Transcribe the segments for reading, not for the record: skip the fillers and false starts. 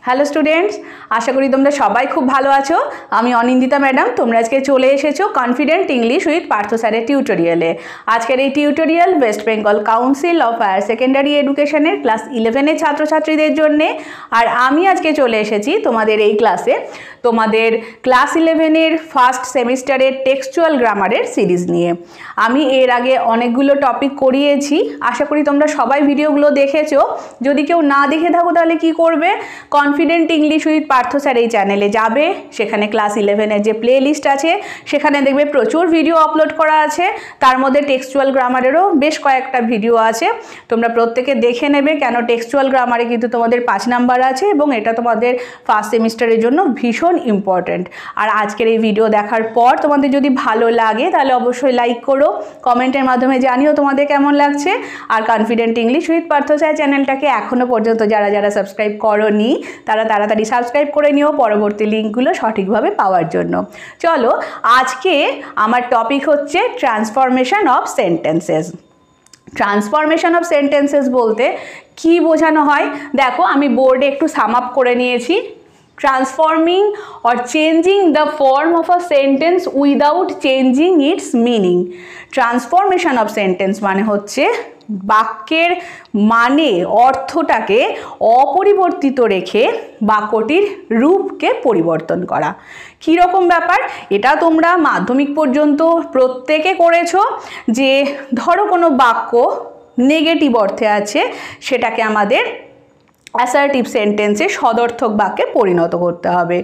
Hello students, আশা করি তোমরা সবাই খুব ভালো আছো। আমি অনিন্দিতা ম্যাডাম। তোমরা আজকে চলে এসেছো কনফিডেন্ট ইংলিশ উইথ পার্থ স্যারের টিউটোরিয়ালে। আজকের এই tutorial West Bengal council of higher secondary এডুকেশনের ক্লাস 11-এর ছাত্রছাত্রীদের জন্যে। আর আমি আজকে চলে এসেছি তোমাদের এই ক্লাসে তোমাদের ক্লাস 11-এর ফার্স্ট সেমিস্টারের টেক্সচুয়াল গ্রামারের সিরিজ নিয়ে। আমি এর আগে অনেকগুলো টপিক করিয়েছি, আশা করি তোমরা সবাই ভিডিওগুলো দেখেছো। যদি কেউ না দেখে থাকো তাহলে কি করবে, confident English with Parth sir এই চ্যানেলে যাবে, সেখানে ক্লাস 11-এর যে প্লে লিস্ট আছে সেখানে দেখবে প্রচুর ভিডিও আপলোড করা আছে। তার মধ্যে টেক্সচুয়াল গ্রামারেরও বেশ কয়েকটা ভিডিও আছে, তোমরা প্রত্যেকে দেখে নেবে। কেন টেক্সচুয়াল গ্রামারে কিন্তু তোমাদের 5 নাম্বার আছে এবং এটা তোমাদের ফার্স্ট সেমিস্টারের জন্য ভীষণ ইম্পর্ট্যান্ট। আর আজকের এই ভিডিও দেখার পর তোমাদের যদি ভালো লাগে তাহলে অবশ্যই লাইক করো, কমেন্টের মাধ্যমে জানিও তোমাদের কেমন লাগছে। আর confident English with Parth sir চ্যানেলটাকে এখনও পর্যন্ত যারা সাবস্ক্রাইব করোনি তারা তাড়াতাড়ি সাবস্ক্রাইব করে নিও পরবর্তী লিঙ্কগুলো সঠিকভাবে পাওয়ার জন্য। চলো, আজকে আমার টপিক হচ্ছে transformation of sentences. Transformation of sentences বলতে কি বোঝানো হয় দেখো, আমি বোর্ডে একটু সাম আপ করে নিয়েছি। Transforming or changing the form of a sentence without changing its meaning. Transformation of sentence মানে হচ্ছে বাক্যের মানে অর্থটাকে অপরিবর্তিত রেখে বাক্যটির রূপকে পরিবর্তন করা। কী রকম ব্যাপার, এটা তোমরা মাধ্যমিক পর্যন্ত প্রত্যেকে করেছো। যে ধরো কোনো বাক্য নেগেটিভ অর্থে আছে, সেটাকে আমাদের অ্যাসার্টিভ সেন্টেন্সে সদর্থক বাক্যে পরিণত করতে হবে।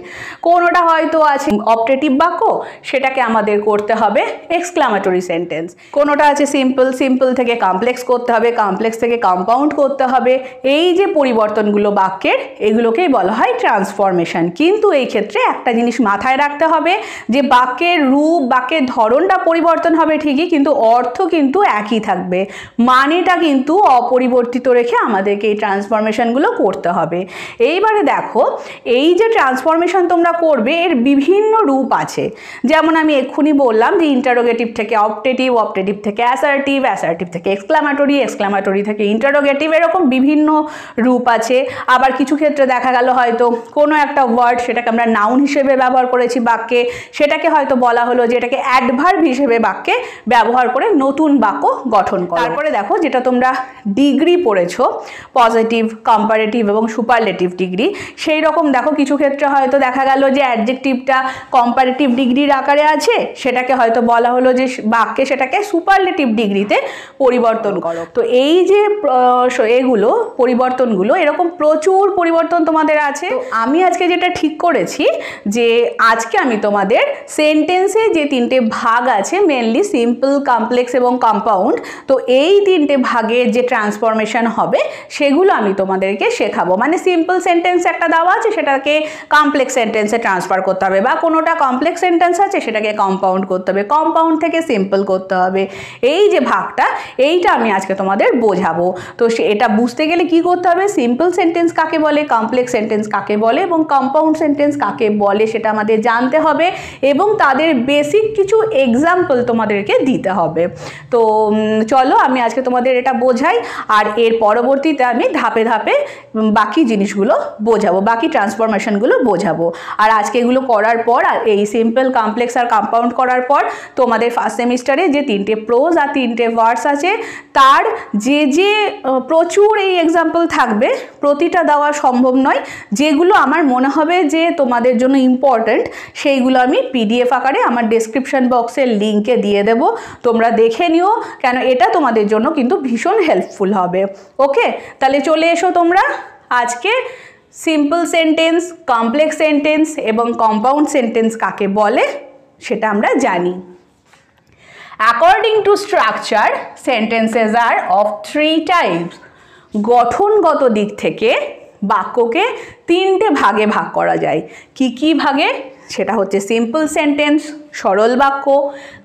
কোনোটা হয়তো আছে অপটেটিভ বাক্য, সেটাকে আমাদের করতে হবে এক্সক্লামেটরি সেন্টেন্স। কোনোটা আছে সিম্পল থেকে কমপ্লেক্স করতে হবে, কমপ্লেক্স থেকে কম্পাউন্ড করতে হবে। এই যে পরিবর্তনগুলো বাক্যের, এগুলোকেই বলা হয় ট্রান্সফরমেশন। কিন্তু এই ক্ষেত্রে একটা জিনিস মাথায় রাখতে হবে যে বাক্যের রূপ, বাক্যের ধরনটা পরিবর্তন হবে ঠিকই, কিন্তু অর্থ কিন্তু একই থাকবে, মানেটা কিন্তু অপরিবর্তিত রেখে আমাদেরকে এই ট্রান্সফরমেশনগুলো করতে হবে। এইবারে দেখো, এই যে ট্রান্সফরমেশন তোমরা করবে এর বিভিন্ন রূপ আছে। যেমন আমি এক্ষুনি বললাম যে ইন্টারোগেটিভ থেকে অপটেটিভ, অপটেটিভ থেকে অ্যাসার্টিভ, অ্যাসার্টিভ থেকে এক্সক্লামেটরি, এক্সক্লামেটরি থেকে ইন্টারোগেটিভ, এরকম বিভিন্ন রূপ আছে। আবার কিছু ক্ষেত্রে দেখা গেল হয়তো কোনো একটা ওয়ার্ড, সেটাকে আমরা নাউন হিসেবে ব্যবহার করেছি বাক্যে, সেটাকে হয়তো বলা হলো যে এটাকে অ্যাডভার্ব হিসেবে বাক্যে ব্যবহার করে নতুন বাক্য গঠন করো। তারপরে দেখো, যেটা তোমরা ডিগ্রি পড়েছো, পজিটিভ, কম্পারেটিভ এবং সুপারলেটিভ ডিগ্রি, সেই রকম দেখো কিছু ক্ষেত্রে হয়তো দেখা গেল যে অ্যাডজেক্টিভটা কম্পারেটিভ ডিগ্রির আকারে আছে, সেটাকে হয়তো বলা হলো যে বাক্যে সেটাকে সুপারলেটিভ ডিগ্রিতে পরিবর্তন করো। তো এই যে এগুলো পরিবর্তনগুলো, এরকম প্রচুর পরিবর্তন তোমাদের আছে। তো আমি আজকে যেটা ঠিক করেছি যে আজকে আমি তোমাদের সেন্টেন্সে যে 3টে ভাগ আছে, মেনলি সিম্পল, কমপ্লেক্স এবং কম্পাউন্ড, তো এই 3টে ভাগের যে ট্রান্সফরমেশন হবে সেগুলো আমি তোমাদেরকে শেখাবো। মানে সিম্পল সেন্টেন্স একটা দেওয়া আছে, সেটাকে কমপ্লেক্স সেন্টেন্সে ট্রান্সফার করতে হবে, বা কোনোটা কমপ্লেক্স সেন্টেন্স আছে সেটাকে কম্পাউন্ড করতে হবে, কম্পাউন্ড থেকে সিম্পল করতে হবে। এই যে ভাগটা, এইটা আমি আজকে তোমাদের বোঝাবো। তো এটা বুঝতে গেলে কি করতে হবে, সিম্পল সেন্টেন্স কাকে বলে, কমপ্লেক্স সেন্টেন্স কাকে বলে এবং কম্পাউন্ড সেন্টেন্স কাকে বলে সেটা আমাদের জানতে হবে, এবং তাদের বেসিক কিছু এক্সাম্পল তোমাদেরকে দিতে হবে। তো চলো, আমি আজকে তোমাদের এটা বোঝাই, আর এর পরবর্তীতে আমি ধাপে ধাপে বাকি জিনিসগুলো বোঝাবো, বাকি ট্রান্সফরমেশনগুলো বোঝাবো। আর আজকে এগুলো করার পর, আর এই সিম্পল, কমপ্লেক্স আর কম্পাউন্ড করার পর তোমাদের ফার্স্ট সেমিস্টারে যে 3টে প্রোজ আর 3টে ভার্স আছে, তার যে প্রচুর এই এক্সাম্পল থাকবে, প্রতিটা দেওয়া সম্ভব নয়। যেগুলো আমার মনে হবে যে তোমাদের জন্য ইম্পর্ট্যান্ট, সেইগুলো আমি পিডিএফ আকারে আমার ডেসক্রিপশন বক্সের লিঙ্কে দিয়ে দেব, তোমরা দেখে নিও, কেন এটা তোমাদের জন্য কিন্তু ভীষণ হেল্পফুল হবে। ওকে, তাহলে চলে এসো তোমরা। আজকে সিম্পল সেন্টেন্স, কমপ্লেক্স সেন্টেন্স এবং কম্পাউন্ড সেন্টেন্স কাকে বলে সেটা আমরা জানি। According to structure, sentences are of 3 types. গঠনগত দিক থেকে বাক্যকে 3টে ভাগে ভাগ করা যায়। কি ভাগে, সেটা হচ্ছে সিম্পল সেন্টেন্স, সরল বাক্য,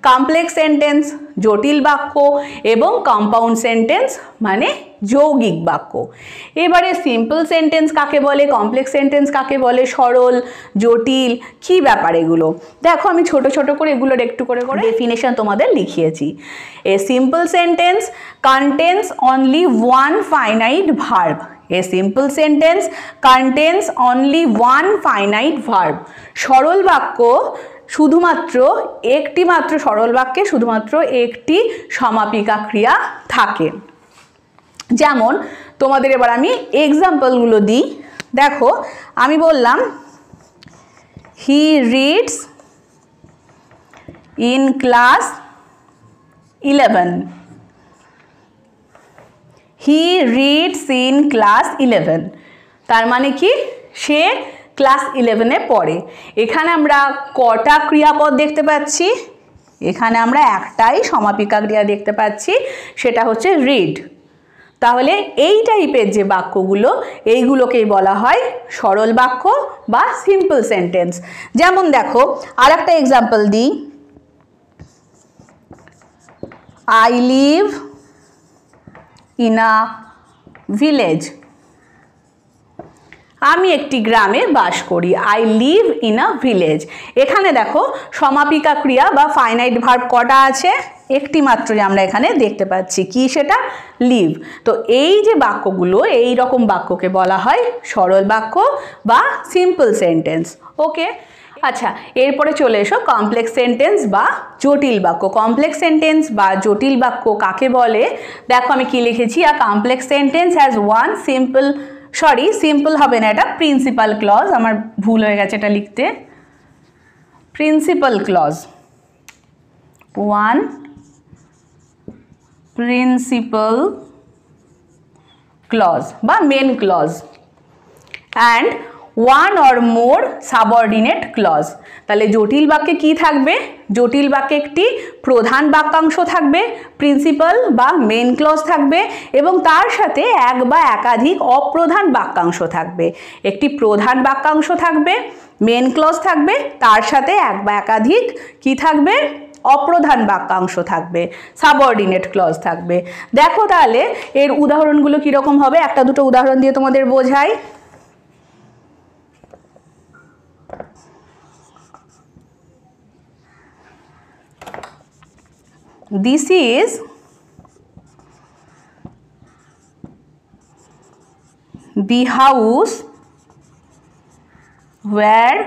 কমপ্লেক্স সেন্টেন্স, জটিল বাক্য, এবং কম্পাউন্ড সেন্টেন্স মানে যৌগিক বাক্য। এবারে সিম্পল সেন্টেন্স কাকে বলে, কমপ্লেক্স সেন্টেন্স কাকে বলে, সরল, জটিল, কি ব্যাপার এগুলো দেখো, আমি ছোট ছোট করে এগুলোর একটু করে ডেফিনেশন তোমাদের লিখিয়েছি। A simple sentence contains only one finite verb. A simple sentence contains only one finite verb. সরল বাক্য শুধুমাত্র একটি মাত্র সরল বাক্যে শুধুমাত্র একটি সমাপিকা ক্রিয়া থাকে। যেমন তোমাদের এবার আমি এক্সাম্পলগুলো দিই। দেখো আমি বললাম he reads in class 11। He reads in class 11 তার মানে কি সে ক্লাস 11-এ পড়ে। এখানে আমরা কটা ক্রিয়াপদ দেখতে পাচ্ছি? এখানে আমরা একটাই সমাপিকা ক্রিয়া দেখতে পাচ্ছি, সেটা হচ্ছে রিড। তাহলে এই টাইপের যে বাক্যগুলো এইগুলোকেই বলা হয় সরল বাক্য বা সিম্পল সেন্টেন্স। যেমন দেখো আর একটা এক্সাম্পল দিই, I live in a village. আমি একটি গ্রামে বাস করি। I live in a village. এখানে দেখো সমাপিকা ক্রিয়া বা ফাইনাইট ভার্ব কটা আছে? একটি মাত্র আমরা এখানে দেখতে পাচ্ছি, কি সেটা? লিভ। তো এই যে বাক্যগুলো এই রকম বাক্যকে বলা হয় সরল বাক্য বা সিম্পল সেন্টেন্স। ওকে, আচ্ছা এরপরে চলে এসো কমপ্লেক্স সেন্টেন্স বা জটিল বাক্য। কমপ্লেক্স সেন্টেন্স বা জটিল বাক্য কাকে বলে? দেখো আমি কি লিখেছি, a complex sentence has one simple, sorry simple হবে না, এটা প্রিন্সিপাল ক্লজ, আমার ভুল হয়ে গেছে এটা লিখতে। Principal clause, one principal clause বা main clause and one or more subordinate clause. তাহলে জটিল বাক্যে কি থাকবে? জটিল বাক্যে একটি প্রধান বাক্যাংশ থাকবে, প্রিন্সিপাল বা মেন ক্লজ থাকবে, এবং তার সাথে এক বা একাধিক অপ্রধান বাক্যাংশ থাকবে। একটি প্রধান বাক্যাংশ থাকবে, মেন ক্লজ থাকবে, তার সাথে এক বা একাধিক কি থাকবে? অপ্রধান বাক্যাংশ থাকবে, সাবঅর্ডিনেট ক্লজ থাকবে। দেখো তাহলে এর উদাহরণগুলো কীরকম হবে, একটা দুটো উদাহরণ দিয়ে তোমাদের বোঝাই। This is the house where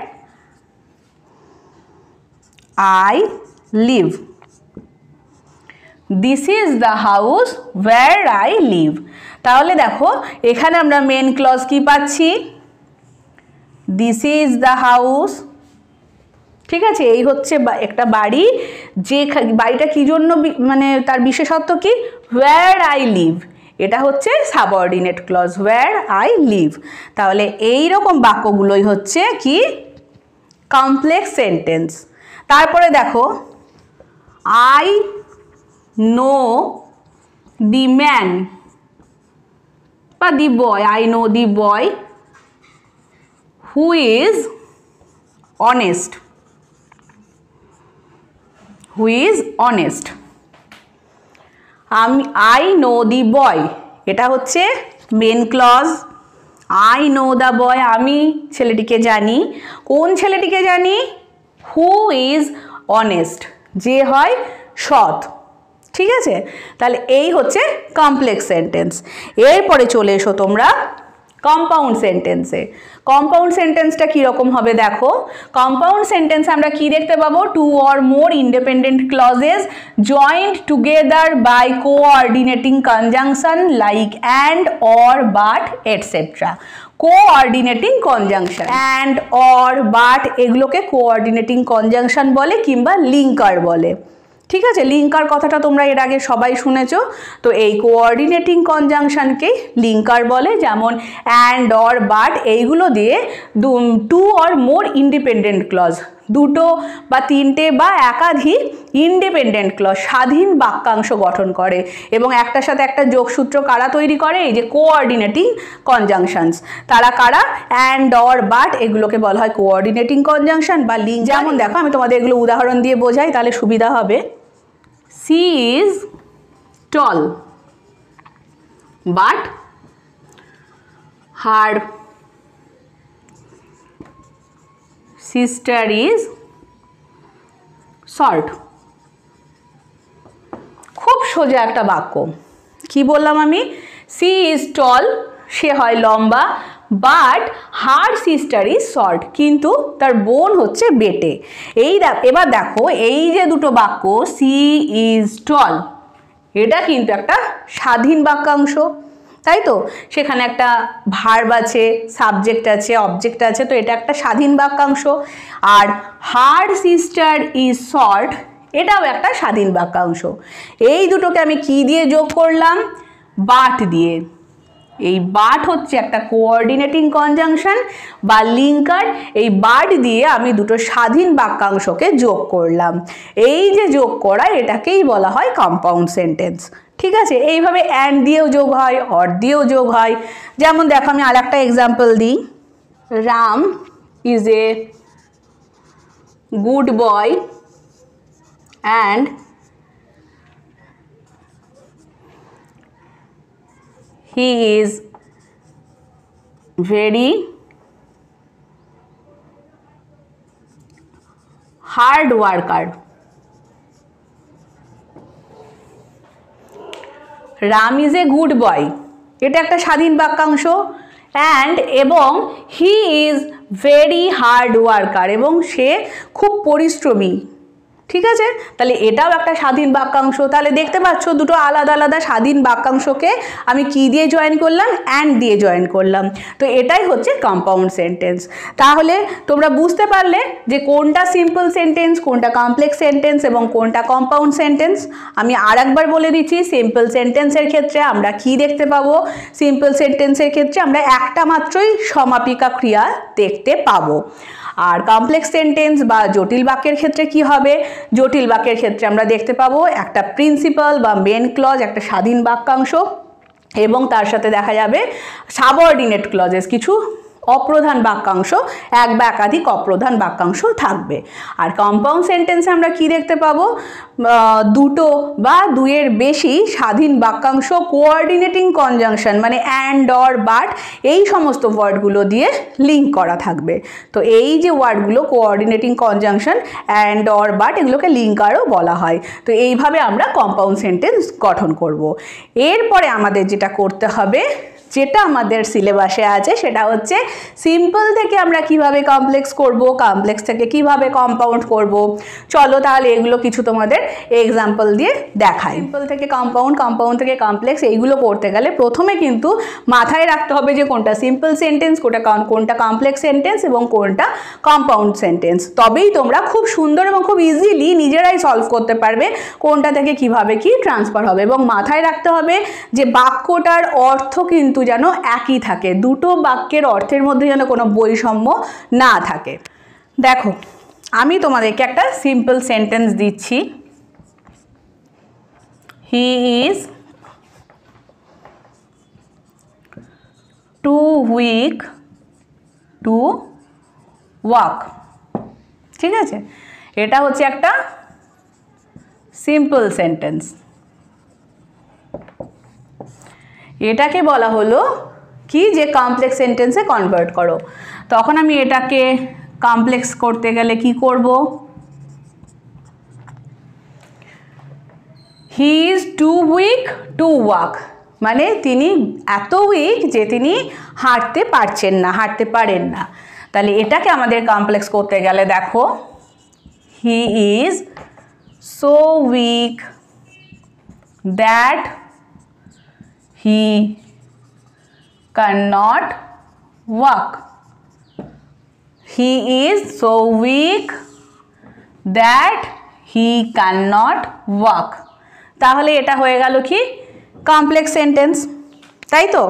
I live. This is the house where I live. তাহলে দেখো এখানে আমরা মেন ক্লজ কি পাচ্ছি? This is the house, ঠিক আছে, এই হচ্ছে একটা বাড়ি, যে বাড়িটা কি জন্য মানে তার বিশেষত্ব কি? where I live, এটা হচ্ছে subordinate clause, where I live। তাহলে এই রকম বাক্যগুলোই হচ্ছে কি? Complex sentence. তারপরে দেখো I know the man বা the boy, I know the boy who is honest, who is honest। I know the boy, এটা হচ্ছে main clause. I know the boy, আমি ছেলেটিকে জানি। কোন ছেলেটিকে জানি? who is honest, যে হয় সৎ। ঠিক আছে, তাহলে এই হচ্ছে কমপ্লেক্স সেন্টেন্স। এরপরে চলে এসো তোমরা কম্পাউন্ড সেন্টেন্সে। কম্পাউন্ড সেন্টেন্সটা কীরকম হবে দেখো। কম্পাউন্ড সেন্টেন্সে আমরা কি দেখতে পাবো? Two or more independent clauses joined together by coordinating conjunction like and, or, but, etcetera. Coordinating conjunction, and, or, but এগুলোকে কোঅর্ডিনেটিং কনজাংশন বলে কিংবা লিঙ্কার বলে। ঠিক আছে, লিঙ্কার কথাটা তোমরা এর আগে সবাই শুনেছো। তো এই কোঅর্ডিনেটিং কনজাংশনকেই লিঙ্কার বলে। যেমন অ্যান্ড, অর, বাট এইগুলো দিয়ে two or more independent clause, দুটো বা তিনটে বা একাধিক ইন্ডিপেন্ডেন্ট ক্লজ স্বাধীন বাক্যাংশ গঠন করে, এবং একটার সাথে একটা যোগসূত্র কারা তৈরি করে? এই যে কোঅর্ডিনেটিং কনজাংশনস, তারা কারা? অ্যান্ড, অর, বাট এগুলোকে বলা হয় কোঅর্ডিনেটিং কনজাংশন বা লিঙ্ক। যেমন দেখো আমি তোমাদের এগুলো উদাহরণ দিয়ে বোঝাই, তাহলে সুবিধা হবে। She is tall, but her sister is short. খুব সোজা একটা বাক্য। কি বললাম আমি? She is tall, সে হয় লম্বা, but her sister is short, কিন্তু তার বোন হচ্ছে বেটে। এবার দেখো এই যে দুটো বাক্য সি ইজ টল, এটা কিন্তু একটা স্বাধীন বাক্যাংশ, তাই তো? সেখানে একটা ভার্ব আছে, সাবজেক্ট আছে, অবজেক্ট আছে, তো এটা একটা স্বাধীন বাক্যাংশ। আর হার সিস্টার ইজ শর্ট, এটাও একটা স্বাধীন বাক্যাংশ। এই দুটোকে আমি কি দিয়ে যোগ করলাম? বাট দিয়ে। এই বাট হচ্ছে একটা কোঅর্ডিনেটিং কনজাংশন বা লিঙ্কার। এই বাট দিয়ে আমি দুটো স্বাধীন বাক্যাংশকে যোগ করলাম। এই যে যোগ করা, এটাকেই বলা হয় কম্পাউন্ড সেন্টেন্স। ঠিক আছে? এইভাবে অ্যান্ড দিয়েও যোগ হয়, অর দিয়েও যোগ হয়। যেমন দেখো আমি আর একটা এক্সাম্পল দিই। Ram is a good boy and he is very hard worker. Ram is a good boy, এটা একটা স্বাধীন বাক্যাংশ। অ্যান্ড এবং he is very hard worker, এবং সে খুব পরিশ্রমী। ঠিক আছে? তাহলে এটাও একটা স্বাধীন বাক্যাংশ। তাহলে দেখতে পাচ্ছ দুটো আলাদা আলাদা স্বাধীন বাক্যাংশকে আমি কি দিয়ে জয়েন করলাম? অ্যান্ড দিয়ে জয়েন করলাম। তো এটাই হচ্ছে কম্পাউন্ড সেন্টেন্স। তাহলে তোমরা বুঝতে পারলে যে কোনটা সিম্পল সেন্টেন্স, কোনটা কমপ্লেক্স সেন্টেন্স এবং কোনটা কম্পাউন্ড সেন্টেন্স। আমি আর একবার বলে দিচ্ছি, সিম্পল সেন্টেন্সের ক্ষেত্রে আমরা কি দেখতে পাবো? সিম্পল সেন্টেন্সের ক্ষেত্রে আমরা একটা মাত্রই সমাপিকা ক্রিয়া দেখতে পাবো। আর কমপ্লেক্স সেন্টেন্স বা জটিল বাক্যের ক্ষেত্রে কি হবে? জটিল বাক্যের ক্ষেত্রে আমরা দেখতে পাবো একটা প্রিন্সিপাল বা মেন ক্লজ, একটা স্বাধীন বাক্যাংশ, এবং তার সাথে দেখা যাবে সাবঅর্ডিনেট ক্লজেস, কিছু অপ্রধান বাক্যাংশ, এক বা একাধিক অপ্রধান বাক্যাংশ থাকবে। আর কম্পাউন্ড সেন্টেন্সে আমরা কি দেখতে পাবো? দুটো বা দুইয়ের বেশি স্বাধীন বাক্যাংশ কোঅর্ডিনেটিং কনজাংশন, মানে অ্যান্ড, অর, বাট, এই সমস্ত ওয়ার্ডগুলো দিয়ে লিঙ্ক করা থাকবে। তো এই যে ওয়ার্ডগুলো coordinating conjunction, and, or, but, এগুলোকে লিঙ্কারও বলা হয়। তো এইভাবে আমরা কম্পাউন্ড সেন্টেন্স গঠন করব। এরপরে আমাদের যেটা করতে হবে, যেটা আমাদের সিলেবাসে আছে, সেটা হচ্ছে সিম্পল থেকে আমরা কিভাবে কমপ্লেক্স করব, কমপ্লেক্স থেকে কিভাবে কম্পাউন্ড করব। চলো তাহলে এগুলো কিছু তোমাদের এক্সাম্পল দিয়ে দেখাই। সিম্পল থেকে কম্পাউন্ড, কম্পাউন্ড থেকে কমপ্লেক্স, এইগুলো করতে গেলে প্রথমে কিন্তু মাথায় রাখতে হবে যে কোনটা সিম্পল সেন্টেন্স, কোনটা কমপ্লেক্স সেন্টেন্স এবং কোনটা কম্পাউন্ড সেন্টেন্স। তবেই তোমরা খুব সুন্দর এবং খুব ইজিলি নিজেরাই সলভ করতে পারবে কোনটা থেকে কিভাবে কি ট্রান্সফার হবে। এবং মাথায় রাখতে হবে যে বাক্যটার অর্থ কিন্তু যেন একই থাকে, দুটো বাক্যের অর্থের মধ্যে যেন কোনো বৈষম্য না থাকে। দেখো আমি তোমাদেরকে একটা সিম্পল সেন্টেন্স দিচ্ছি। He is too weak to walk. ঠিক আছে? এটা হচ্ছে একটা সিম্পল সেন্টেন্স। এটাকে বলা হলো কি যে কমপ্লেক্স সেন্টেন্সে কনভার্ট করো। তখন আমি এটাকে কমপ্লেক্স করতে গেলে কি করব? He is too weak to walk, মানে তিনি এত উইক যে তিনি হাঁটতে পারছেন না, হাঁটতে পারেন না। তাহলে এটাকে আমাদের কমপ্লেক্স করতে গেলে দেখো, he is so weak that he cannot walk. He is so weak that he cannot walk. তাহলে এটা হয়ে গেল কি কমপ্লেক্স সেন্টেন্স, তাই তো?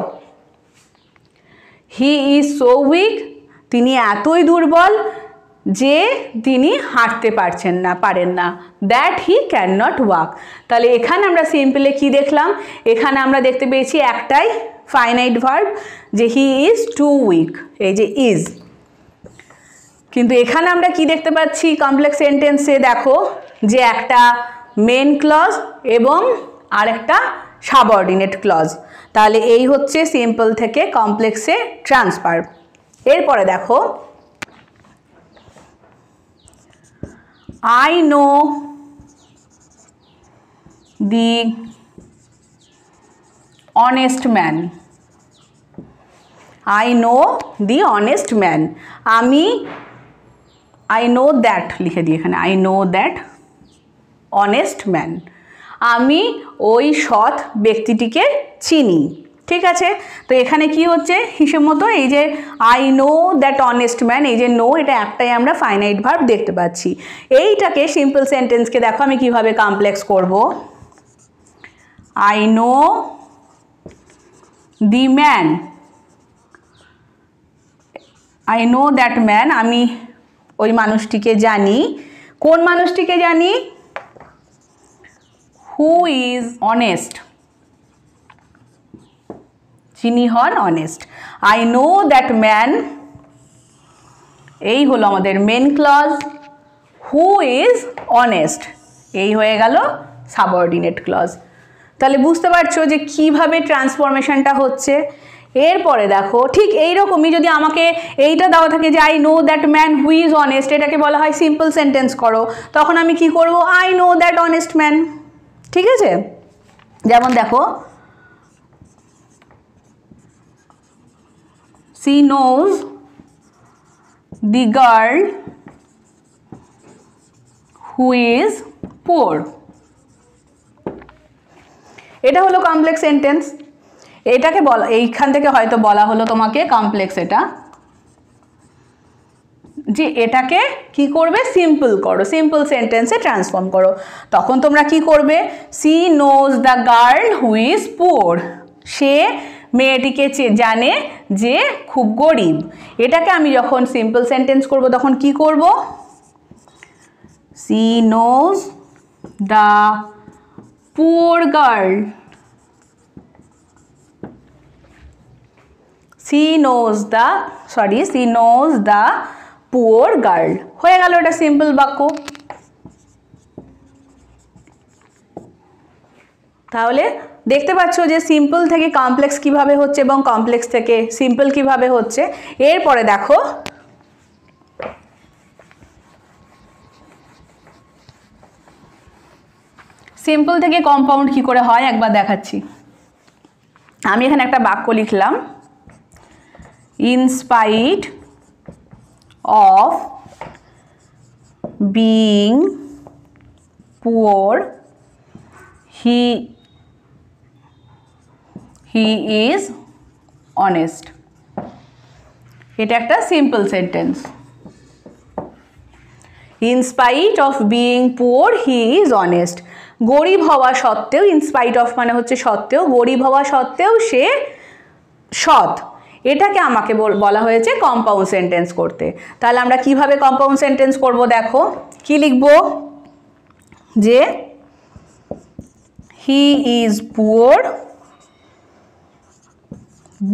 হি ইজ সো উইক, তিনি এতই দুর্বল যে তিনি হাঁটতে পারেন না। That he can not walk. তাহলে এখানে আমরা সিম্পলে কি দেখলাম? এখানে আমরা দেখতে পেয়েছি একটাই ফাইনাইট ভার্ব, যে হি ইজ টু উইক, এই যে ইজ। কিন্তু এখানে আমরা কি দেখতে পাচ্ছি কমপ্লেক্স সেন্টেন্সে? দেখো যে একটা মেন ক্লজ এবং আরেকটা সাবঅর্ডিনেট ক্লজ। তাহলে এই হচ্ছে সিম্পল থেকে কমপ্লেক্সে ট্রান্সফার। এরপরে দেখো, I know the honest man. I know the honest man, আমি আই নো দ্যাট লিখে দিই এখানে, I know that honest man, আমি ওই সৎ ব্যক্তিটিকে চিনি। ঠিক আছে, তো এখানে কি হচ্ছে হিসেব মতো, এই যে I know that honest man, এই যে নো, এটা একটাই আমরা ফাইনাইট ভার্ব দেখতে পাচ্ছি। এইটাকে সিম্পল সেন্টেন্সকে দেখো আমি কিভাবে কমপ্লেক্স করব। I know the man, I know that man, আমি ওই মানুষটিকে জানি। কোন মানুষটিকে জানি? হু ইজ অনেস্ট, যিনি হন honest. I know that man, এই হলো আমাদের main clause. Who is honest, এই হয়ে গেল সাবঅর্ডিনেট ক্লজ। তাহলে বুঝতে পারছো যে কিভাবে ট্রান্সফরমেশনটা হচ্ছে। এরপরে দেখো ঠিক এইরকমই যদি আমাকে এইটা দেওয়া থাকে যে I know that man who is honest, এটাকে বলা হয় সিম্পল সেন্টেন্স করো, তখন আমি কি করব? I know that honest man. ঠিক আছে, যেমন দেখো, she knows the girl who is poor, এটা হলো কমপ্লেক্স সেন্টেন্স। এটাকে বলা, এইখান থেকে হয়তো বলা হলো তোমাকে কমপ্লেক্স, এটা যে এটাকে কি করবে? সিম্পল করো, সিম্পল সেন্টেন্সে ট্রান্সফর্ম করো। তখন তোমরা কি করবে? She knows the girl who is poor, সে মেয়েটিকে জানে যে খুব গরিব। এটাকে আমি যখন সিম্পল সেন্টেন্স করব তখন কি করব? She knows the poor girl, she knows the poor girl, হয়ে গেল এটা সিম্পল বাক্য। তাহলে দেখতে পাচ্ছ যে সিম্পল থেকে কমপ্লেক্স কিভাবে হচ্ছে এবং কমপ্লেক্স থেকে সিম্পল কিভাবে হচ্ছে। এরপরে দেখো সিম্পল থেকে কম্পাউন্ড কি করে হয় একবার দেখাচ্ছি। আমি এখানে একটা বাক্য লিখলাম, in spite of being poor he is honest. এটা একটা simple sentence. In spite of being poor he is honest, গরিব হওয়া সত্ত্বেও, ইনস্পাইট অফ মানে হচ্ছে সত্ত্বেও, গরিব হওয়া সত্ত্বেও সে সৎ। এটাকে আমাকে বলা হয়েছে কম্পাউন্ড সেন্টেন্স করতে। তাহলে আমরা কিভাবে কম্পাউন্ড সেন্টেন্স করব? দেখো কি লিখব, যে he is poor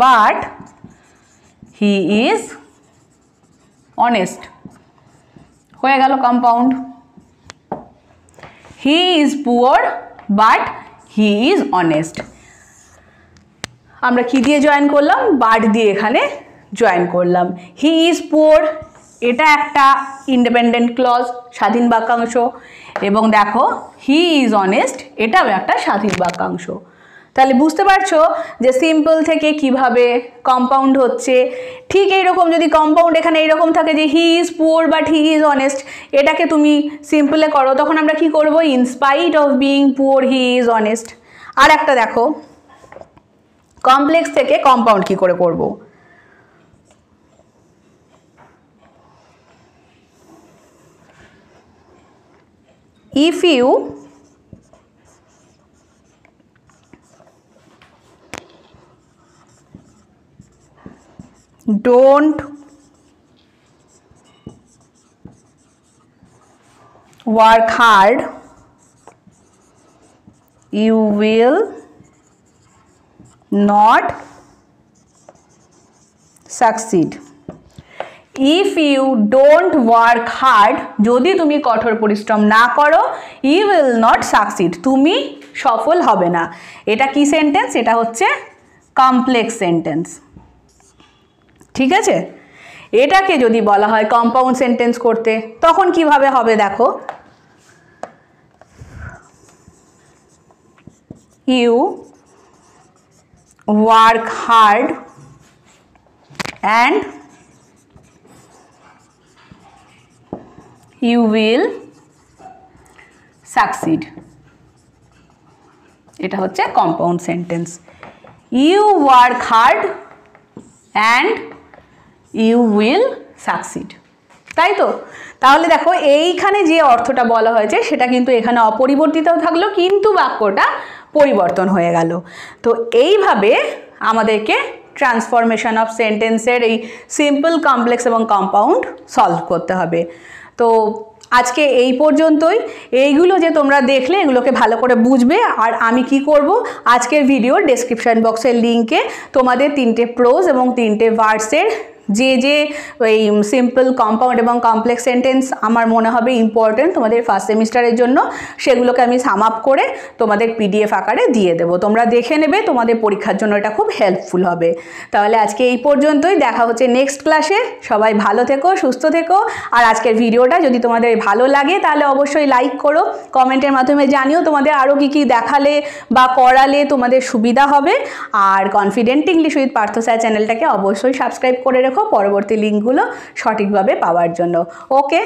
but he is honest, হয়ে গেল compound. He is poor but he is honest. আমরা কি দিয়ে জয়েন করলাম? বাট দিয়ে এখানে জয়েন করলাম। হি ইজ পুয়ার, এটা একটা ইন্ডিপেন্ডেন্ট ক্লজ, স্বাধীন বাক্যাংশ। এবং দেখো হি ইজ অনেস্ট, এটাও একটা স্বাধীন বাক্যাংশ। তাহলে বুঝতে পারছো যে সিম্পল থেকে কিভাবে কম্পাউন্ড হচ্ছে। ঠিক এইরকম যদি কম্পাউন্ড এখানে এইরকম থাকে যে he is poor but he is honest, এটাকে তুমি সিম্পলে করো, তখন আমরা কি করব? In spite of being poor he is honest. আর একটা দেখো কমপ্লেক্স থেকে কম্পাউন্ড কি করে করব। If you don't work hard, you will not succeed. If you don't work hard, যদি তুমি কঠোর পরিশ্রম না করো, you will not succeed, তুমি সফল হবে না। এটা কি সেন্টেন্স? এটা হচ্ছে কমপ্লেক্স সেন্টেন্স। ঠিক আছে, এটাকে যদি বলা হয় কম্পাউন্ড সেন্টেন্স করতে তখন কিভাবে হবে দেখো, you work hard and you will succeed. এটা হচ্ছে compound sentence. You work hard and you will succeed, তাই তো? তাহলে দেখো এইখানে যে অর্থটা বলা হয়েছে সেটা কিন্তু এখানে অপরিবর্তিত থাকলো, কিন্তু বাক্যটা পরিবর্তন হয়ে গেল। তো এইভাবে আমাদেরকে ট্রান্সফরমেশন অফ সেন্টেন্সের এই সিম্পল, কমপ্লেক্স এবং কম্পাউন্ড সলভ করতে হবে। তো আজকে এই পর্যন্তই। এইগুলো যে তোমরা দেখলে এগুলোকে ভালো করে বুঝবে। আর আমি কি করব, আজকের ভিডিওর ডেসক্রিপশন বক্সের লিঙ্কে তোমাদের 3টে প্রোজ এবং 3টে ভার্সের যে যে ওই সিম্পল, কম্পাউন্ড এবং কমপ্লেক্স সেন্টেন্স আমার মনে হবে ইম্পর্টেন্ট তোমাদের ফার্স্ট সেমিস্টারের জন্য, সেগুলোকে আমি সাম আপ করে তোমাদের পিডিএফ আকারে দিয়ে দেবো। তোমরা দেখে নেবে, তোমাদের পরীক্ষার জন্য এটা খুব হেল্পফুল হবে। তাহলে আজকে এই পর্যন্তই, দেখা হচ্ছে নেক্সট ক্লাসে। সবাই ভালো থেকো, সুস্থ থেকো। আর আজকের ভিডিওটা যদি তোমাদের ভালো লাগে তাহলে অবশ্যই লাইক করো, কমেন্টের মাধ্যমে জানিও তোমাদের আরও কী কী দেখালে বা করালে তোমাদের সুবিধা হবে। আর confident English with Parth sir চ্যানেলটাকে অবশ্যই সাবস্ক্রাইব করে রেখো পরবর্তী লিঙ্কগুলো সঠিকভাবে পাওয়ার জন্য। ওকে।